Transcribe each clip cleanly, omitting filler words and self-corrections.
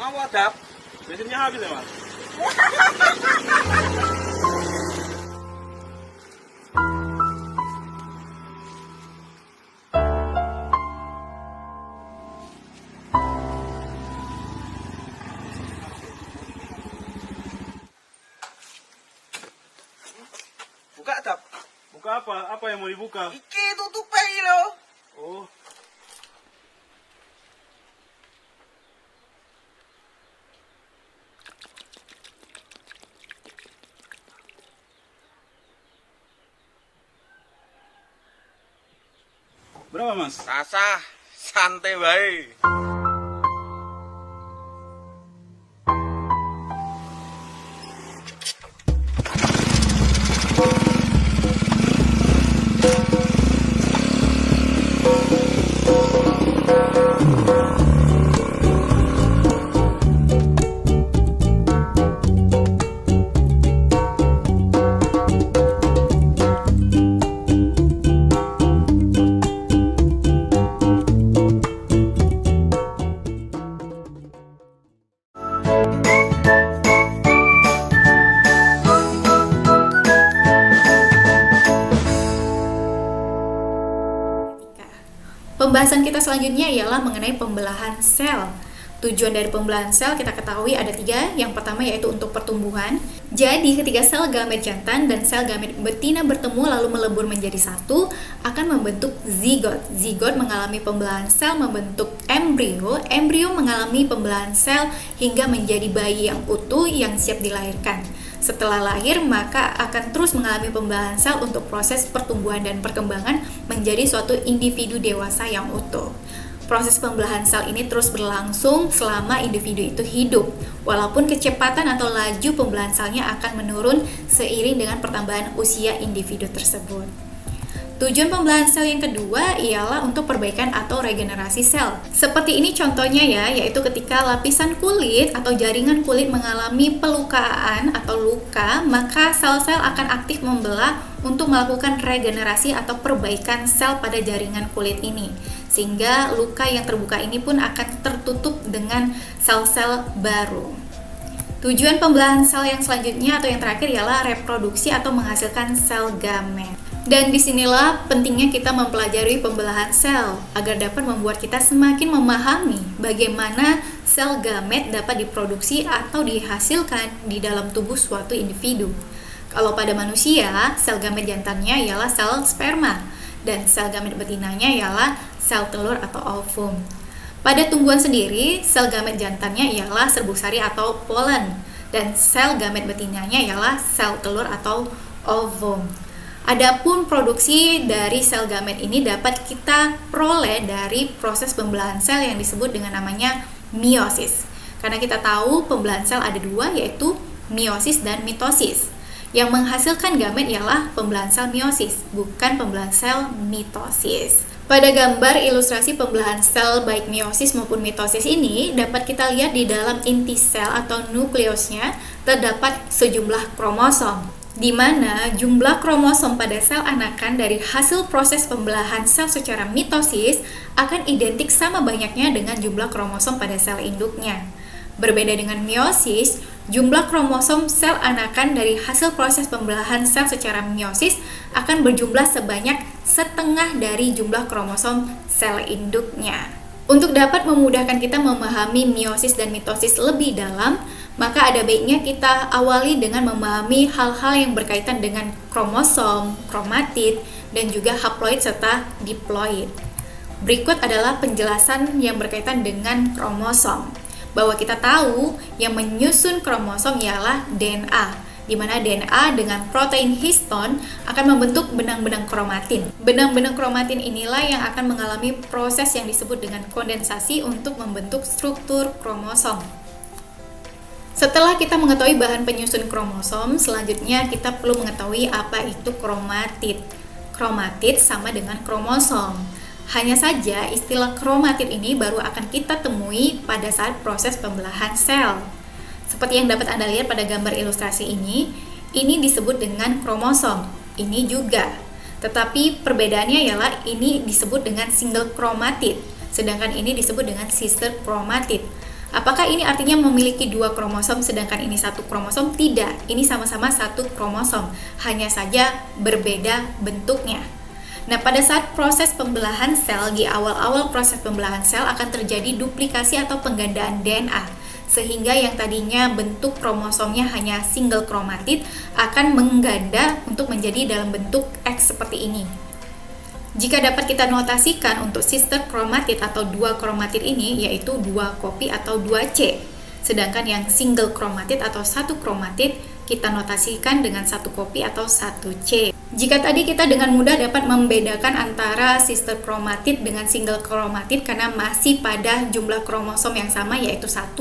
mau adap, bensinnya habis ya mas. Buka adap. Buka apa? Apa yang mau dibuka? Iki tutupe iki lho. Oh, berapa mas? Sasah santai wae. Pembahasan kita selanjutnya ialah mengenai pembelahan sel. Tujuan dari pembelahan sel kita ketahui ada 3. Yang pertama yaitu untuk pertumbuhan. Jadi ketika sel gamet jantan dan sel gamet betina bertemu lalu melebur menjadi satu, akan membentuk zigot. Zigot mengalami pembelahan sel membentuk embrio. Embrio mengalami pembelahan sel hingga menjadi bayi yang utuh yang siap dilahirkan. Setelah lahir, maka akan terus mengalami pembelahan sel untuk proses pertumbuhan dan perkembangan menjadi suatu individu dewasa yang utuh. Proses pembelahan sel ini terus berlangsung selama individu itu hidup, walaupun kecepatan atau laju pembelahan selnya akan menurun seiring dengan pertambahan usia individu tersebut. Tujuan pembelahan sel yang kedua ialah untuk perbaikan atau regenerasi sel. Seperti ini contohnya ya, yaitu ketika lapisan kulit atau jaringan kulit mengalami pelukaan atau luka, maka sel-sel akan aktif membelah untuk melakukan regenerasi atau perbaikan sel pada jaringan kulit ini. Sehingga luka yang terbuka ini pun akan tertutup dengan sel-sel baru. Tujuan pembelahan sel yang selanjutnya atau yang terakhir ialah reproduksi atau menghasilkan sel gamet. Dan disinilah pentingnya kita mempelajari pembelahan sel agar dapat membuat kita semakin memahami bagaimana sel gamet dapat diproduksi atau dihasilkan di dalam tubuh suatu individu. Kalau pada manusia, sel gamet jantannya ialah sel sperma dan sel gamet betinanya ialah sel telur atau ovum. Pada tumbuhan sendiri, sel gamet jantannya ialah serbuk sari atau polen dan sel gamet betinanya ialah sel telur atau ovum. Adapun produksi dari sel gamet ini dapat kita peroleh dari proses pembelahan sel yang disebut dengan namanya meiosis. Karena kita tahu pembelahan sel ada 2, yaitu meiosis dan mitosis. Yang menghasilkan gamet ialah pembelahan sel meiosis, bukan pembelahan sel mitosis. Pada gambar ilustrasi pembelahan sel baik meiosis maupun mitosis ini dapat kita lihat di dalam inti sel atau nukleusnya terdapat sejumlah kromosom, di mana jumlah kromosom pada sel anakan dari hasil proses pembelahan sel secara mitosis akan identik sama banyaknya dengan jumlah kromosom pada sel induknya. Berbeda dengan meiosis, jumlah kromosom sel anakan dari hasil proses pembelahan sel secara meiosis akan berjumlah sebanyak setengah dari jumlah kromosom sel induknya. Untuk dapat memudahkan kita memahami meiosis dan mitosis lebih dalam, maka ada baiknya kita awali dengan memahami hal-hal yang berkaitan dengan kromosom, kromatid, dan juga haploid serta diploid. Berikut adalah penjelasan yang berkaitan dengan kromosom. Bahwa kita tahu yang menyusun kromosom ialah DNA, di mana DNA dengan protein histon akan membentuk benang-benang kromatin. Benang-benang kromatin inilah yang akan mengalami proses yang disebut dengan kondensasi untuk membentuk struktur kromosom. Setelah kita mengetahui bahan penyusun kromosom, selanjutnya kita perlu mengetahui apa itu kromatid. Kromatid sama dengan kromosom. Hanya saja istilah kromatid ini baru akan kita temui pada saat proses pembelahan sel. Seperti yang dapat Anda lihat pada gambar ilustrasi ini disebut dengan kromosom. Ini juga. Tetapi perbedaannya ialah ini disebut dengan single kromatid, sedangkan ini disebut dengan sister kromatid. Apakah ini artinya memiliki 2 kromosom sedangkan ini 1 kromosom? Tidak, ini sama-sama 1 kromosom, hanya saja berbeda bentuknya. Nah, pada saat proses pembelahan sel, di awal-awal proses pembelahan sel akan terjadi duplikasi atau penggandaan DNA. Sehingga yang tadinya bentuk kromosomnya hanya single kromatid akan mengganda untuk menjadi dalam bentuk X seperti ini. Jika dapat kita notasikan untuk sister kromatid atau 2 kromatid ini yaitu 2 kopi atau 2C. Sedangkan yang single kromatid atau 1 kromatid kita notasikan dengan 1 kopi atau 1C. Jika tadi kita dengan mudah dapat membedakan antara sister kromatid dengan single kromatid karena masih pada jumlah kromosom yang sama yaitu 1,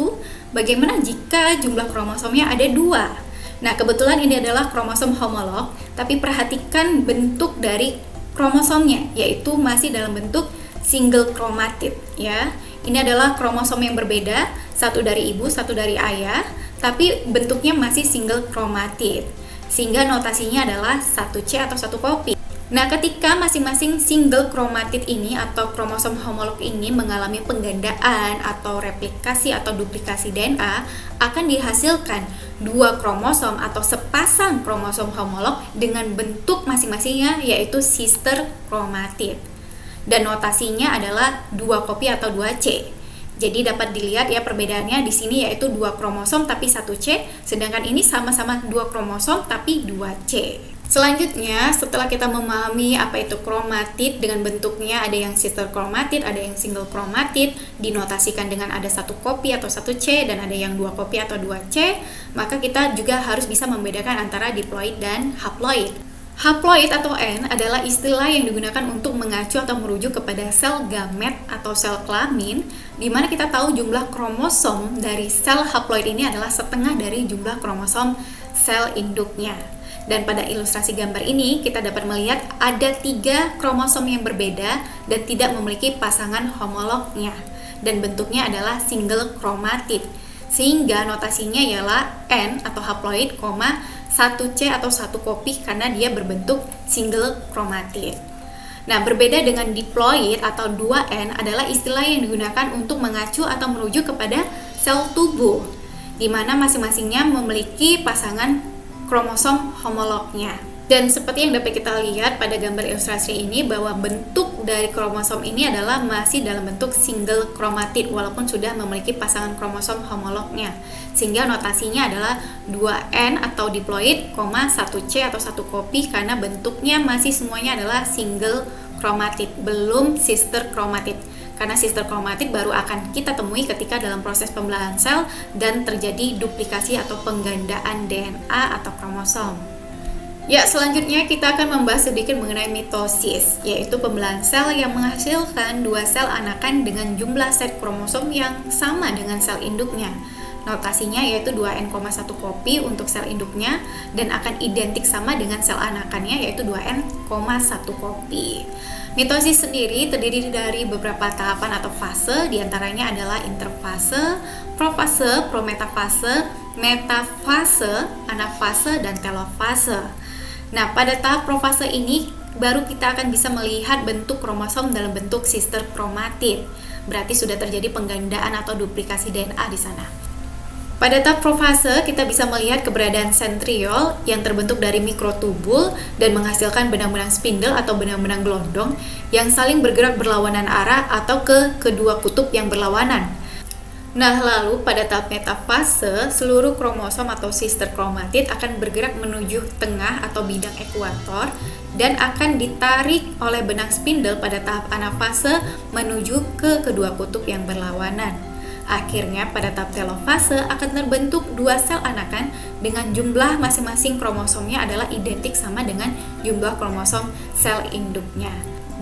bagaimana jika jumlah kromosomnya ada 2? Nah, kebetulan ini adalah kromosom homolog, tapi perhatikan bentuk dari kromosomnya yaitu masih dalam bentuk single kromatid ya. Ini adalah kromosom yang berbeda, satu dari ibu, satu dari ayah, tapi bentuknya masih single kromatid. Sehingga notasinya adalah 1C atau 1 kopi. Nah, ketika masing-masing single kromatid ini atau kromosom homolog ini mengalami penggandaan atau replikasi atau duplikasi DNA, akan dihasilkan 2 kromosom atau sepasang kromosom homolog dengan bentuk masing-masingnya yaitu sister kromatid. Dan notasinya adalah 2 kopi atau 2C. Jadi dapat dilihat ya perbedaannya di sini yaitu 2 kromosom tapi 1C, sedangkan ini sama-sama 2 kromosom tapi 2C. Selanjutnya, setelah kita memahami apa itu kromatid dengan bentuknya ada yang sister kromatid, ada yang single kromatid, dinotasikan dengan ada 1 kopi atau 1C dan ada yang 2 kopi atau 2C, maka kita juga harus bisa membedakan antara diploid dan haploid. Haploid atau N adalah istilah yang digunakan untuk mengacu atau merujuk kepada sel gamet atau sel kelamin, di mana kita tahu jumlah kromosom dari sel haploid ini adalah setengah dari jumlah kromosom sel induknya. Dan pada ilustrasi gambar ini kita dapat melihat ada 3 kromosom yang berbeda dan tidak memiliki pasangan homolognya, dan bentuknya adalah single kromatid. Sehingga notasinya ialah N atau haploid, 1C atau 1 kopi karena dia berbentuk single kromatid. Nah, berbeda dengan diploid atau 2N adalah istilah yang digunakan untuk mengacu atau merujuk kepada sel tubuh, di mana masing-masingnya memiliki pasangan kromosom homolognya. Dan seperti yang dapat kita lihat pada gambar ilustrasi ini bahwa bentuk dari kromosom ini adalah masih dalam bentuk single kromatid walaupun sudah memiliki pasangan kromosom homolognya. Sehingga notasinya adalah 2N atau diploid, 1C atau 1 kopi karena bentuknya masih semuanya adalah single kromatid, belum sister kromatid. Karena sister kromatid baru akan kita temui ketika dalam proses pembelahan sel dan terjadi duplikasi atau penggandaan DNA atau kromosom. Ya, selanjutnya kita akan membahas sedikit mengenai mitosis, yaitu pembelahan sel yang menghasilkan 2 sel anakan dengan jumlah set kromosom yang sama dengan sel induknya. Notasinya yaitu 2N,1 kopi untuk sel induknya dan akan identik sama dengan sel anakannya yaitu 2N,1 kopi. Mitosis sendiri terdiri dari beberapa tahapan atau fase, diantaranya adalah interfase, profase, prometafase, metafase, anafase, dan telofase. Nah, pada tahap profase ini baru kita akan bisa melihat bentuk kromosom dalam bentuk sister kromatid. Berarti sudah terjadi penggandaan atau duplikasi DNA di sana. Pada tahap profase, kita bisa melihat keberadaan sentriol yang terbentuk dari mikrotubul dan menghasilkan benang-benang spindle atau benang-benang gelondong yang saling bergerak berlawanan arah atau ke kedua kutub yang berlawanan. Nah, lalu pada tahap metafase, seluruh kromosom atau sister kromatid akan bergerak menuju tengah atau bidang ekuator dan akan ditarik oleh benang spindle pada tahap anafase menuju ke kedua kutub yang berlawanan. Akhirnya pada tahap telofase akan terbentuk 2 sel anakan dengan jumlah masing-masing kromosomnya adalah identik sama dengan jumlah kromosom sel induknya.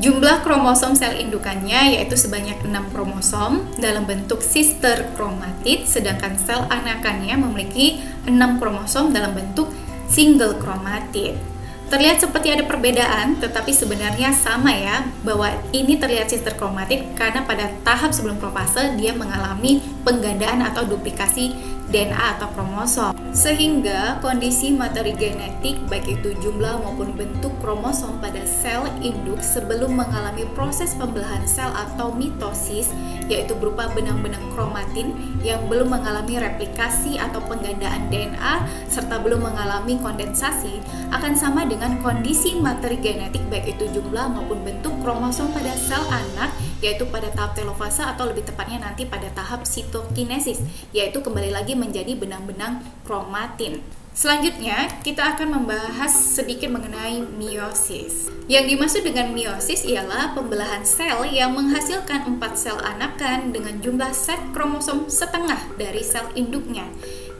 Jumlah kromosom sel indukannya yaitu sebanyak 6 kromosom dalam bentuk sister kromatid, sedangkan sel anakannya memiliki 6 kromosom dalam bentuk single kromatid. Terlihat seperti ada perbedaan, tetapi sebenarnya sama ya, bahwa ini terlihat sister kromatid karena pada tahap sebelum profase dia mengalami penggandaan atau duplikasi DNA atau kromosom. Sehingga kondisi materi genetik baik itu jumlah maupun bentuk kromosom pada sel induk sebelum mengalami proses pembelahan sel atau mitosis, yaitu berupa benang-benang kromatin yang belum mengalami replikasi atau penggandaan DNA serta belum mengalami kondensasi, akan sama dengan kondisi materi genetik baik itu jumlah maupun bentuk kromosom pada sel anak, yaitu pada tahap telofase atau lebih tepatnya nanti pada tahap sitokinesis, yaitu kembali lagi menjadi benang-benang kromatin. Selanjutnya, kita akan membahas sedikit mengenai meiosis. Yang dimaksud dengan meiosis ialah pembelahan sel yang menghasilkan 4 sel anakan dengan jumlah set kromosom setengah dari sel induknya,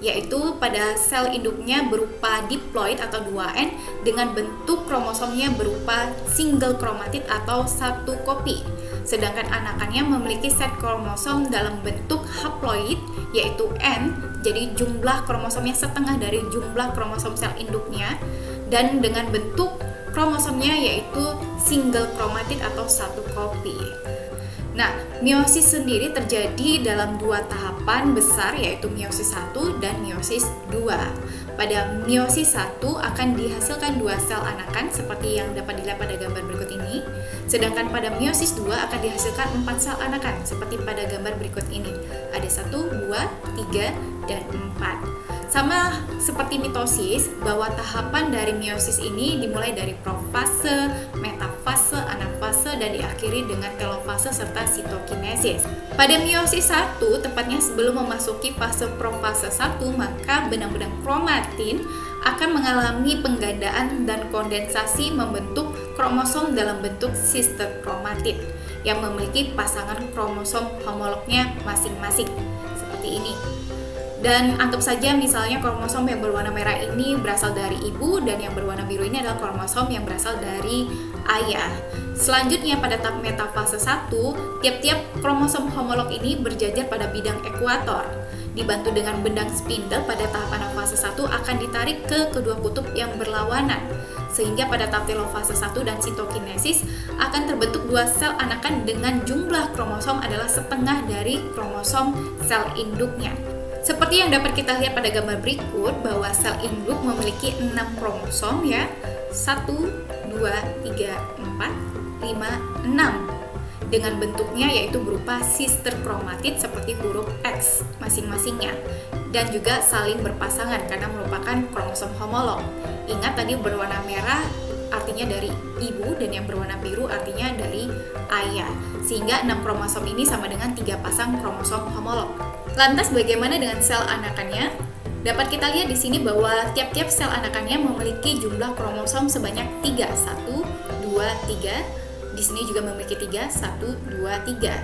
yaitu pada sel induknya berupa diploid atau 2N dengan bentuk kromosomnya berupa single kromatid atau satu kopi. Sedangkan anakannya memiliki set kromosom dalam bentuk haploid yaitu N, jadi jumlah kromosomnya setengah dari jumlah kromosom sel induknya, dan dengan bentuk kromosomnya yaitu single kromatid atau satu kopi. Nah, meiosis sendiri terjadi dalam dua tahapan besar yaitu meiosis 1 dan meiosis 2. Pada meiosis 1 akan dihasilkan 2 sel anakan seperti yang dapat dilihat pada gambar berikut ini. Sedangkan pada meiosis 2 akan dihasilkan 4 sel anakan seperti pada gambar berikut ini. Ada 1, 2, 3, dan 4. Sama seperti mitosis, bahwa tahapan dari meiosis ini dimulai dari profase, metafase, anafase, dan diakhiri dengan telofase serta sitokinesis. Pada meiosis 1, tepatnya sebelum memasuki fase profase 1, maka benang-benang kromatin akan mengalami penggandaan dan kondensasi membentuk kromosom dalam bentuk sister kromatid yang memiliki pasangan kromosom homolognya masing-masing, seperti ini. Dan anggap saja misalnya kromosom yang berwarna merah ini berasal dari ibu dan yang berwarna biru ini adalah kromosom yang berasal dari ayah. Selanjutnya pada tahap metafase 1, tiap-tiap kromosom homolog ini berjajar pada bidang ekuator. Dibantu dengan benang spindle pada tahap anafase 1 akan ditarik ke kedua kutub yang berlawanan. Sehingga pada tahap telofase 1 dan sitokinesis akan terbentuk 2 sel anakan dengan jumlah kromosom adalah setengah dari kromosom sel induknya. Seperti yang dapat kita lihat pada gambar berikut bahwa sel induk memiliki 6 kromosom ya. 1, 2, 3, 4, 5, 6. Dengan bentuknya yaitu berupa sister kromatid seperti huruf X masing-masingnya. Dan juga saling berpasangan karena merupakan kromosom homolog. Ingat tadi berwarna merah artinya dari ibu dan yang berwarna biru artinya dari ayah. Sehingga 6 kromosom ini sama dengan 3 pasang kromosom homolog. Lantas bagaimana dengan sel anakannya? Dapat kita lihat di sini bahwa tiap-tiap sel anakannya memiliki jumlah kromosom sebanyak 3. 1, 2, 3. Di sini juga memiliki 3. 1, 2, 3.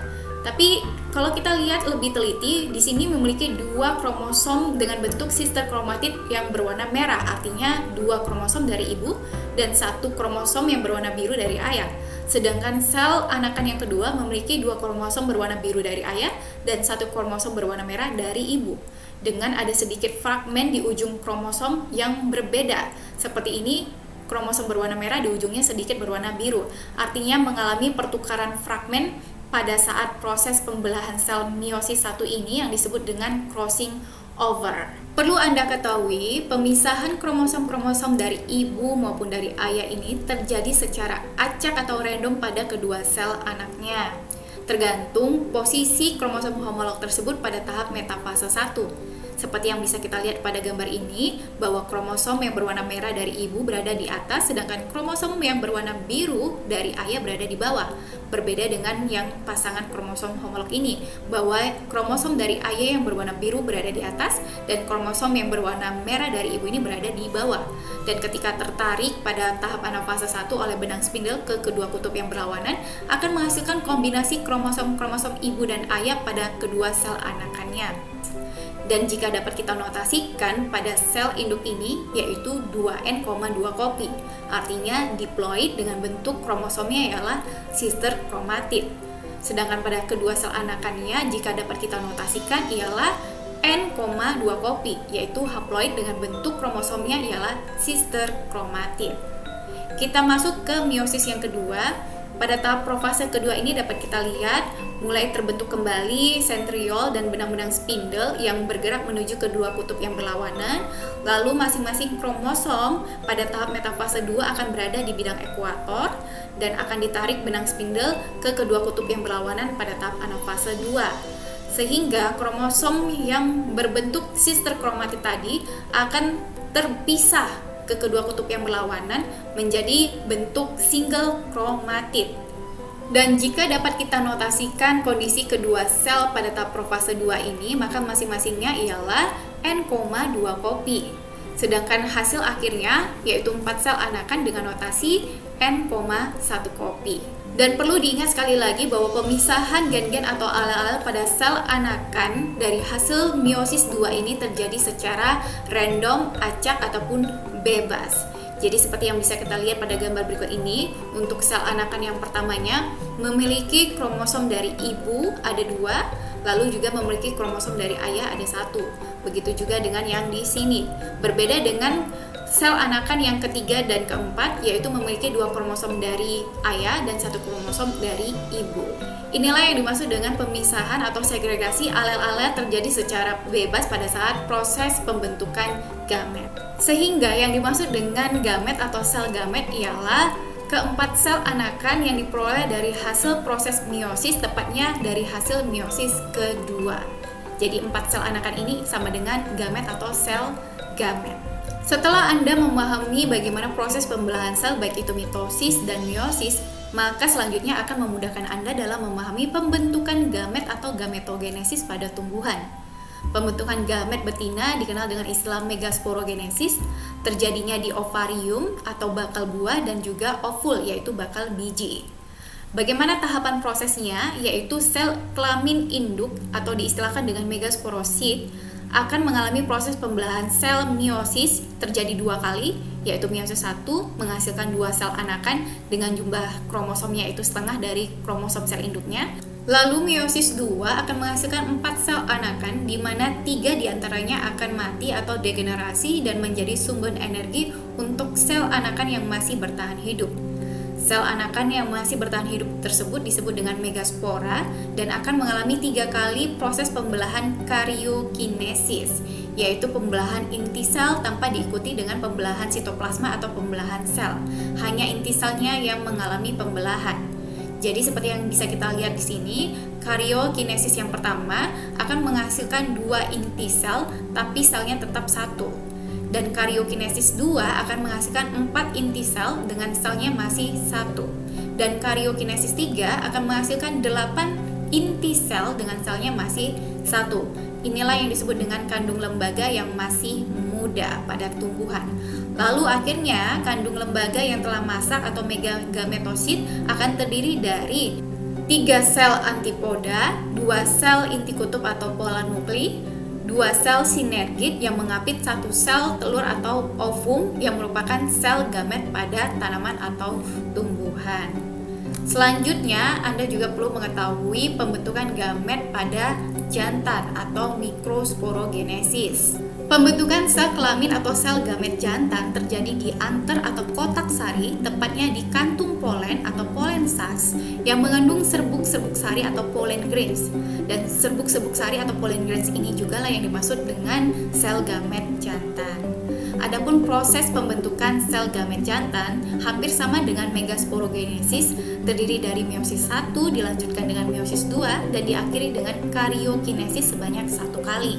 Tapi kalau kita lihat lebih teliti, di sini memiliki 2 kromosom dengan bentuk sister kromatid yang berwarna merah, artinya 2 kromosom dari ibu dan 1 kromosom yang berwarna biru dari ayah. Sedangkan sel anakan yang kedua memiliki 2 kromosom berwarna biru dari ayah dan 1 kromosom berwarna merah dari ibu. Dengan ada sedikit fragmen di ujung kromosom yang berbeda. Seperti ini, kromosom berwarna merah di ujungnya sedikit berwarna biru. Artinya mengalami pertukaran fragmen pada saat proses pembelahan sel meiosis 1 ini yang disebut dengan crossing over. Perlu Anda ketahui, pemisahan kromosom-kromosom dari ibu maupun dari ayah ini terjadi secara acak atau random pada kedua sel anaknya, tergantung posisi kromosom homolog tersebut pada tahap metafase 1. Seperti yang bisa kita lihat pada gambar ini, bahwa kromosom yang berwarna merah dari ibu berada di atas, sedangkan kromosom yang berwarna biru dari ayah berada di bawah. Berbeda dengan yang pasangan kromosom homolog ini, bahwa kromosom dari ayah yang berwarna biru berada di atas, dan kromosom yang berwarna merah dari ibu ini berada di bawah. Dan ketika tertarik pada tahap anafase 1 oleh benang spindle ke kedua kutub yang berlawanan, akan menghasilkan kombinasi kromosom-kromosom ibu dan ayah pada kedua sel anakannya. Dan jika dapat kita notasikan pada sel induk ini yaitu 2N, 2 kopi. Artinya diploid dengan bentuk kromosomnya ialah sister kromatid. Sedangkan pada kedua sel anakannya jika dapat kita notasikan ialah N, 2 kopi, yaitu haploid dengan bentuk kromosomnya ialah sister kromatid. Kita masuk ke meiosis yang kedua. Pada tahap profase kedua ini dapat kita lihat mulai terbentuk kembali sentriol dan benang-benang spindle yang bergerak menuju kedua kutub yang berlawanan. Lalu masing-masing kromosom pada tahap metafase 2 akan berada di bidang ekuator dan akan ditarik benang spindle ke kedua kutub yang berlawanan pada tahap anafase 2. Sehingga kromosom yang berbentuk sister kromatid tadi akan terpisah ke kedua kutub yang berlawanan menjadi bentuk single kromatid. Dan jika dapat kita notasikan kondisi kedua sel pada tahap profase 2 ini, maka masing-masingnya ialah N,2 kopi. Sedangkan hasil akhirnya yaitu 4 sel anakan dengan notasi N,1 kopi. Dan perlu diingat sekali lagi bahwa pemisahan gen-gen atau alel-alel pada sel anakan dari hasil meiosis 2 ini terjadi secara random, acak, ataupun bebas. Jadi seperti yang bisa kita lihat pada gambar berikut ini, untuk sel anakan yang pertamanya memiliki kromosom dari ibu ada 2, lalu juga memiliki kromosom dari ayah ada 1. Begitu juga dengan yang di sini. Berbeda dengan sel anakan yang ketiga dan keempat, yaitu memiliki 2 kromosom dari ayah dan 1 kromosom dari ibu. Inilah yang dimaksud dengan pemisahan atau segregasi alel-alel terjadi secara bebas pada saat proses pembentukan gamet. Sehingga yang dimaksud dengan gamet atau sel gamet ialah keempat sel anakan yang diperoleh dari hasil proses meiosis, tepatnya dari hasil meiosis kedua. Jadi 4 sel anakan ini sama dengan gamet atau sel gamet. Setelah Anda memahami bagaimana proses pembelahan sel baik itu mitosis dan meiosis, maka selanjutnya akan memudahkan Anda dalam memahami pembentukan gamet atau gametogenesis pada tumbuhan. Pembentukan gamet betina dikenal dengan istilah megasporogenesis, terjadinya di ovarium atau bakal buah dan juga ovul yaitu bakal biji. Bagaimana tahapan prosesnya? Yaitu sel kelamin induk atau diistilahkan dengan megasporosit akan mengalami proses pembelahan sel meiosis terjadi 2 kali, yaitu meiosis 1 menghasilkan 2 sel anakan dengan jumlah kromosomnya itu setengah dari kromosom sel induknya. Lalu meiosis 2 akan menghasilkan 4 sel anakan, di mana 3 diantaranya akan mati atau degenerasi dan menjadi sumber energi untuk sel anakan yang masih bertahan hidup. Sel anakan yang masih bertahan hidup tersebut disebut dengan megaspora dan akan mengalami 3 kali proses pembelahan karyokinesis, yaitu pembelahan inti sel tanpa diikuti dengan pembelahan sitoplasma atau pembelahan sel. Hanya inti selnya yang mengalami pembelahan. Jadi seperti yang bisa kita lihat di sini, karyokinesis yang pertama akan menghasilkan 2 inti sel tapi selnya tetap 1. Dan karyokinesis 2 akan menghasilkan 4 inti sel dengan selnya masih 1. Dan karyokinesis 3 akan menghasilkan 8 inti sel dengan selnya masih 1. Inilah yang disebut dengan kandung lembaga yang masih muda pada tumbuhan. Lalu akhirnya kandung lembaga yang telah masak atau megagametosit akan terdiri dari 3 sel antipoda, 2 sel inti kutub atau pola nuklei, 2 sel sinergid yang mengapit 1 sel telur atau ovum yang merupakan sel gamet pada tanaman atau tumbuhan. Selanjutnya, Anda juga perlu mengetahui pembentukan gamet pada jantan atau mikrosporogenesis. Pembentukan sel kelamin atau sel gamet jantan terjadi di anter atau kotak sari, tepatnya di kantung polen atau polen sacs yang mengandung serbuk-serbuk sari atau pollen grains. Dan serbuk-serbuk sari atau pollen grains ini juga lah yang dimaksud dengan sel gamet jantan. Adapun proses pembentukan sel gamet jantan hampir sama dengan megasporogenesis, terdiri dari meiosis 1 dilanjutkan dengan meiosis 2 dan diakhiri dengan karyokinesis sebanyak 1 kali.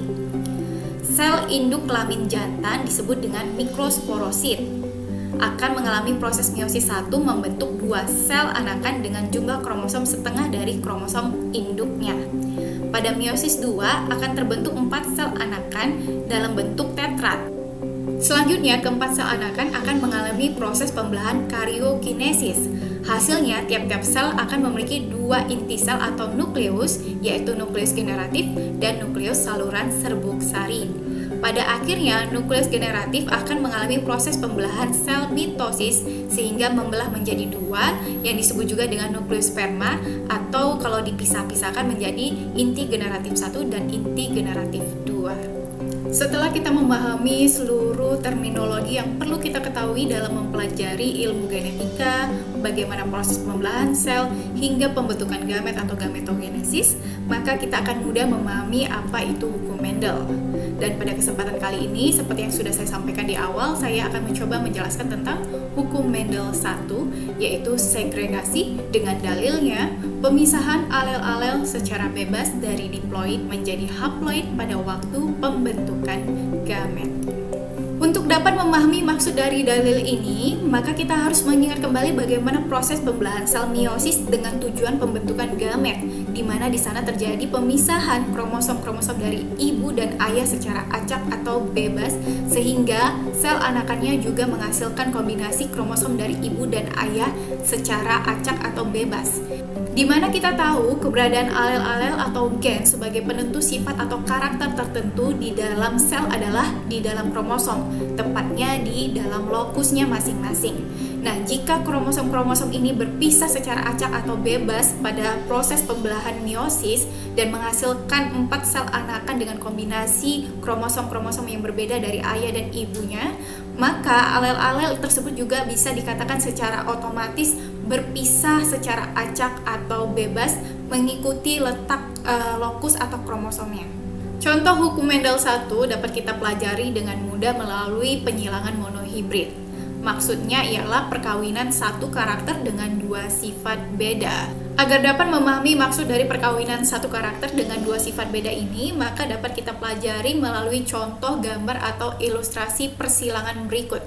Sel induk kelamin jantan disebut dengan mikrosporosit. Akan mengalami proses meiosis 1 membentuk 2 sel anakan dengan jumlah kromosom setengah dari kromosom induknya. Pada meiosis 2 akan terbentuk 4 sel anakan dalam bentuk tetrad. Selanjutnya, keempat sel anakan akan mengalami proses pembelahan karyokinesis. Hasilnya, tiap-tiap sel akan memiliki 2 inti sel atau nukleus, yaitu nukleus generatif dan nukleus saluran serbuk sari. Pada akhirnya, nukleus generatif akan mengalami proses pembelahan sel mitosis sehingga membelah menjadi 2 yang disebut juga dengan nukleus sperma, atau kalau dipisah-pisahkan menjadi inti generatif 1 dan inti generatif 2. Setelah kita memahami seluruh terminologi yang perlu kita ketahui dalam mempelajari ilmu genetika, bagaimana proses pembelahan sel, hingga pembentukan gamet atau gametogenesis, maka kita akan mudah memahami apa itu hukum Mendel. Dan pada kesempatan kali ini, seperti yang sudah saya sampaikan di awal, saya akan mencoba menjelaskan tentang hukum Mendel 1, yaitu segregasi dengan dalilnya pemisahan alel-alel secara bebas dari diploid menjadi haploid pada waktu pembentukan gamet. Untuk dapat memahami maksud dari dalil ini, maka kita harus mengingat kembali bagaimana proses pembelahan sel meiosis dengan tujuan pembentukan gamet, di mana di sana terjadi pemisahan kromosom-kromosom dari ibu dan ayah secara acak atau bebas, sehingga sel anakannya juga menghasilkan kombinasi kromosom dari ibu dan ayah secara acak atau bebas. Di mana kita tahu keberadaan alel-alel atau gen sebagai penentu sifat atau karakter tertentu di dalam sel adalah di dalam kromosom, tepatnya di dalam lokusnya masing-masing. Nah, jika kromosom-kromosom ini berpisah secara acak atau bebas pada proses pembelahan meiosis dan menghasilkan 4 sel anakan dengan kombinasi kromosom-kromosom yang berbeda dari ayah dan ibunya, maka alel-alel tersebut juga bisa dikatakan secara otomatis berpisah secara acak atau bebas mengikuti letak lokus atau kromosomnya. Contoh hukum Mendel 1 dapat kita pelajari dengan mudah melalui penyilangan monohibrid. Maksudnya ialah perkawinan satu karakter dengan 2 sifat beda. Agar dapat memahami maksud dari perkawinan satu karakter dengan 2 sifat beda ini, maka dapat kita pelajari melalui contoh gambar atau ilustrasi persilangan berikut.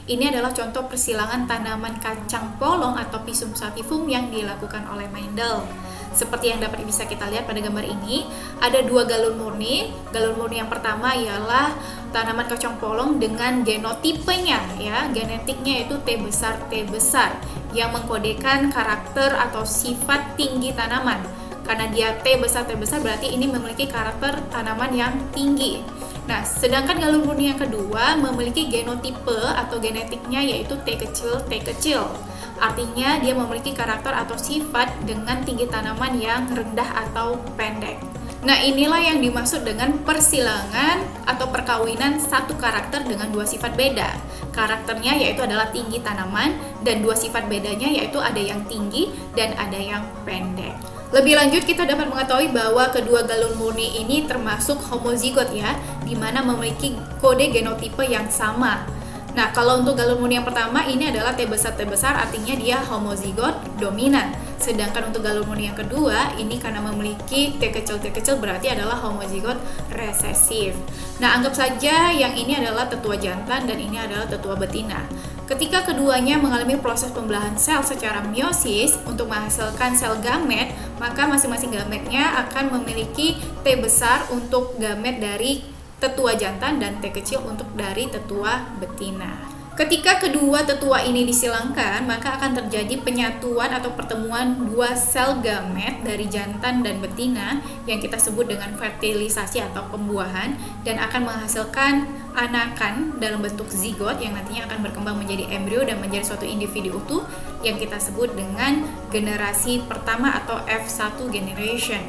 Ini adalah contoh persilangan tanaman kacang polong atau Pisum sativum yang dilakukan oleh Mendel. Seperti yang dapat bisa kita lihat pada gambar ini, ada 2 galon murni. Galon murni yang pertama ialah tanaman kacang polong dengan genotipenya, ya, genetiknya yaitu T besar yang mengkodekan karakter atau sifat tinggi tanaman. Karena dia T besar berarti ini memiliki karakter tanaman yang tinggi. Nah, sedangkan galon murni yang kedua memiliki genotipe atau genetiknya yaitu T kecil. Artinya dia memiliki karakter atau sifat dengan tinggi tanaman yang rendah atau pendek. Nah, inilah yang dimaksud dengan persilangan atau perkawinan satu karakter dengan 2 sifat beda. Karakternya yaitu adalah tinggi tanaman dan 2 sifat bedanya yaitu ada yang tinggi dan ada yang pendek. Lebih lanjut, kita dapat mengetahui bahwa kedua galon murni ini termasuk homozigot, ya, di mana memiliki kode genotipe yang sama. Nah, kalau untuk galon murni yang pertama ini adalah T besar artinya dia homozigot dominan. Sedangkan untuk galon murni yang kedua ini karena memiliki T kecil berarti adalah homozigot resesif. Nah, anggap saja yang ini adalah tetua jantan dan ini adalah tetua betina. Ketika keduanya mengalami proses pembelahan sel secara meiosis untuk menghasilkan sel gamet, maka masing-masing gametnya akan memiliki T besar untuk gamet dari tetua jantan dan T kecil untuk dari tetua betina. Ketika kedua tetua ini disilangkan, maka akan terjadi penyatuan atau pertemuan 2 sel gamet dari jantan dan betina yang kita sebut dengan fertilisasi atau pembuahan dan akan menghasilkan anakan dalam bentuk zigot yang nantinya akan berkembang menjadi embrio dan menjadi suatu individu utuh yang kita sebut dengan generasi pertama atau F1 generation.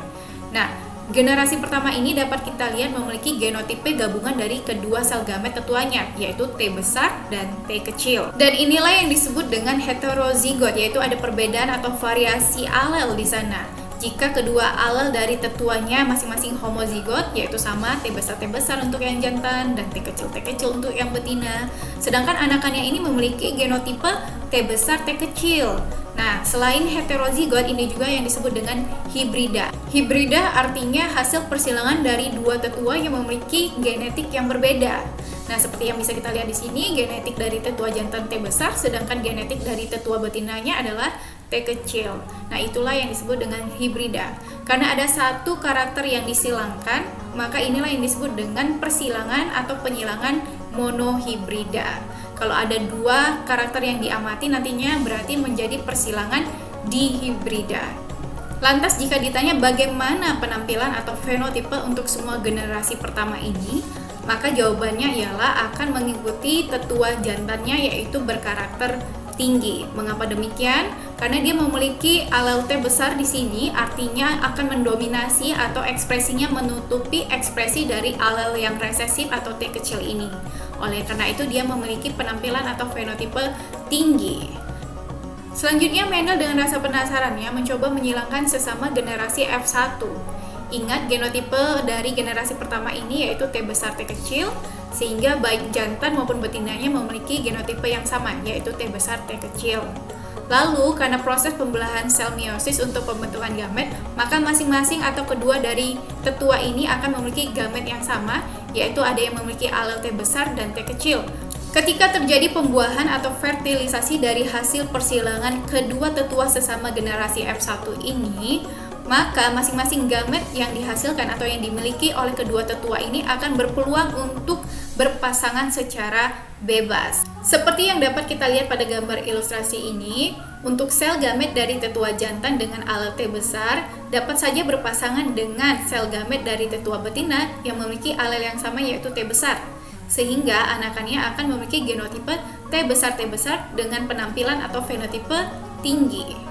Nah, generasi pertama ini dapat kita lihat memiliki genotipe gabungan dari kedua sel gamet tetuanya, yaitu T besar dan T kecil. Dan inilah yang disebut dengan heterozigot, yaitu ada perbedaan atau variasi alel di sana. Jika kedua alel dari tetuanya masing-masing homozigot, yaitu sama T besar untuk yang jantan dan T kecil untuk yang betina. Sedangkan anakannya ini memiliki genotipe T besar T kecil. Nah, selain heterozigot, ini juga yang disebut dengan hibrida. Hibrida artinya hasil persilangan dari 2 tetua yang memiliki genetik yang berbeda. Nah, seperti yang bisa kita lihat di sini, genetik dari tetua jantan T besar, sedangkan genetik dari tetua betinanya adalah T kecil. Nah, itulah yang disebut dengan hibrida. Karena ada satu karakter yang disilangkan, maka inilah yang disebut dengan persilangan atau penyilangan monohibrida. Kalau ada 2 karakter yang diamati nantinya berarti menjadi persilangan dihibrida. Lantas jika ditanya bagaimana penampilan atau fenotipe untuk semua generasi pertama ini, maka jawabannya ialah akan mengikuti tetua jantannya yaitu berkarakter tinggi. Mengapa demikian? Karena dia memiliki alel T besar di sini, artinya akan mendominasi atau ekspresinya menutupi ekspresi dari alel yang resesif atau T kecil ini. Oleh karena itu dia memiliki penampilan atau fenotipe tinggi. Selanjutnya Mendel dengan rasa penasarannya mencoba menyilangkan sesama generasi F1. Ingat genotipe dari generasi pertama ini yaitu T besar T kecil, sehingga baik jantan maupun betinanya memiliki genotipe yang sama yaitu T besar T kecil. Lalu karena proses pembelahan sel meiosis untuk pembentukan gamet, maka masing-masing atau kedua dari tetua ini akan memiliki gamet yang sama, yaitu ada yang memiliki alel T besar dan T kecil. Ketika terjadi pembuahan atau fertilisasi dari hasil persilangan kedua tetua sesama generasi F1 ini, maka masing-masing gamet yang dihasilkan atau yang dimiliki oleh kedua tetua ini akan berpeluang untuk berpasangan secara bebas. Seperti yang dapat kita lihat pada gambar ilustrasi ini, untuk sel gamet dari tetua jantan dengan alel T besar dapat saja berpasangan dengan sel gamet dari tetua betina yang memiliki alel yang sama yaitu T besar, sehingga anakannya akan memiliki genotipe T besar dengan penampilan atau fenotipe tinggi.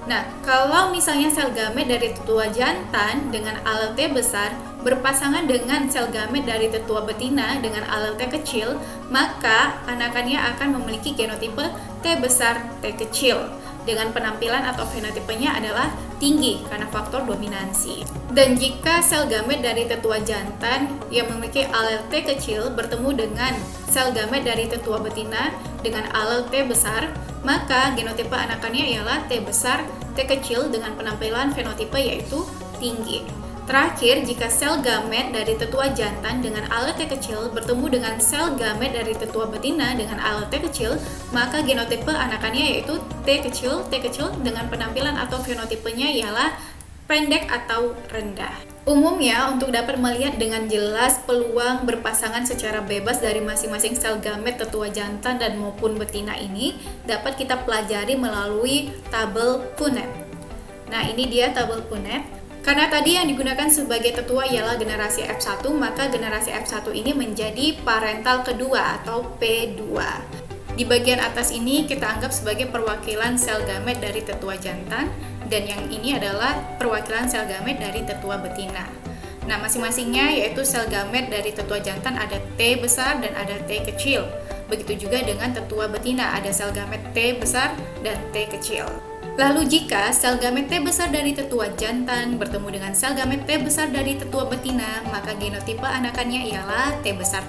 Nah, kalau misalnya sel gamet dari tetua jantan dengan alel T besar berpasangan dengan sel gamet dari tetua betina dengan alel T kecil, maka anakannya akan memiliki genotipe T besar T kecil dengan penampilan atau fenotipenya adalah tinggi karena faktor dominansi. Dan jika sel gamet dari tetua jantan yang memiliki alel T kecil bertemu dengan sel gamet dari tetua betina dengan alel T besar, maka genotipe anakannya ialah T besar T kecil dengan penampilan fenotipe yaitu tinggi. Terakhir, jika sel gamet dari tetua jantan dengan alel T kecil bertemu dengan sel gamet dari tetua betina dengan alel T kecil, maka genotipe anakannya yaitu T kecil dengan penampilan atau fenotipenya ialah pendek atau rendah. Umumnya, untuk dapat melihat dengan jelas peluang berpasangan secara bebas dari masing-masing sel gamet tetua jantan dan maupun betina ini dapat kita pelajari melalui tabel Punnett. Nah, ini dia tabel Punnett. Karena tadi yang digunakan sebagai tetua ialah generasi F1, maka generasi F1 ini menjadi parental kedua atau P2. Di bagian atas ini kita anggap sebagai perwakilan sel gamet dari tetua jantan, dan yang ini adalah perwakilan sel gamet dari tetua betina. Nah, masing-masingnya yaitu sel gamet dari tetua jantan ada T besar dan ada T kecil. Begitu juga dengan tetua betina, ada sel gamet T besar dan T kecil. Lalu jika sel gamet T besar dari tetua jantan bertemu dengan sel gamet T besar dari tetua betina, maka genotipe anakannya ialah T besar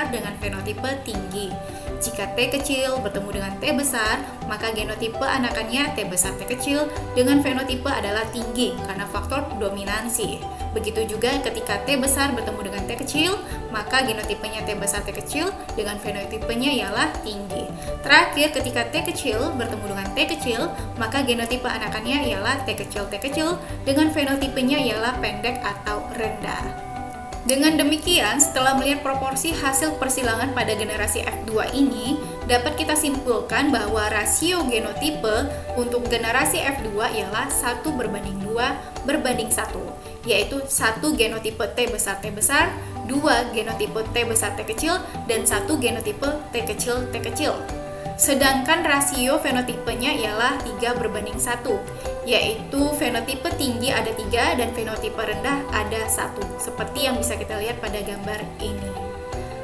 dengan fenotipe tinggi. Jika T kecil bertemu dengan T besar, maka genotipe anakannya T besar T kecil dengan fenotipe adalah tinggi karena faktor dominansi. Begitu juga ketika T besar bertemu dengan T kecil, maka genotipenya T besar T kecil dengan fenotipenya ialah tinggi. Terakhir, ketika T kecil bertemu dengan T kecil, maka genotipe anakannya ialah T kecil dengan fenotipenya ialah pendek atau rendah. Dengan demikian, setelah melihat proporsi hasil persilangan pada generasi F2 ini, dapat kita simpulkan bahwa rasio genotipe untuk generasi F2 ialah 1:2 berbanding 1, yaitu 1 genotipe T besar, 2 genotipe T besar T kecil, dan 1 genotipe T kecil. Sedangkan rasio fenotipenya ialah 3:1, yaitu fenotipe tinggi ada 3 dan fenotipe rendah ada 1, seperti yang bisa kita lihat pada gambar ini.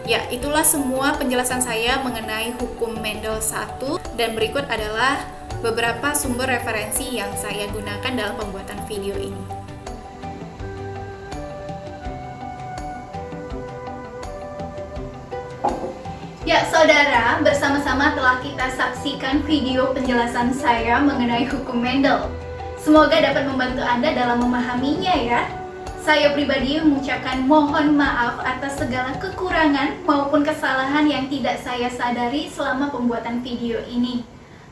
Ya, itulah semua penjelasan saya mengenai hukum Mendel 1, dan berikut adalah beberapa sumber referensi yang saya gunakan dalam pembuatan video ini. Ya, saudara, bersama-sama telah kita saksikan video penjelasan saya mengenai hukum Mendel. Semoga dapat membantu Anda dalam memahaminya ya. Saya pribadi mengucapkan mohon maaf atas segala kekurangan maupun kesalahan yang tidak saya sadari selama pembuatan video ini.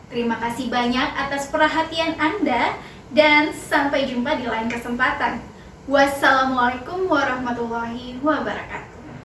Terima kasih banyak atas perhatian Anda dan sampai jumpa di lain kesempatan. Wassalamualaikum warahmatullahi wabarakatuh.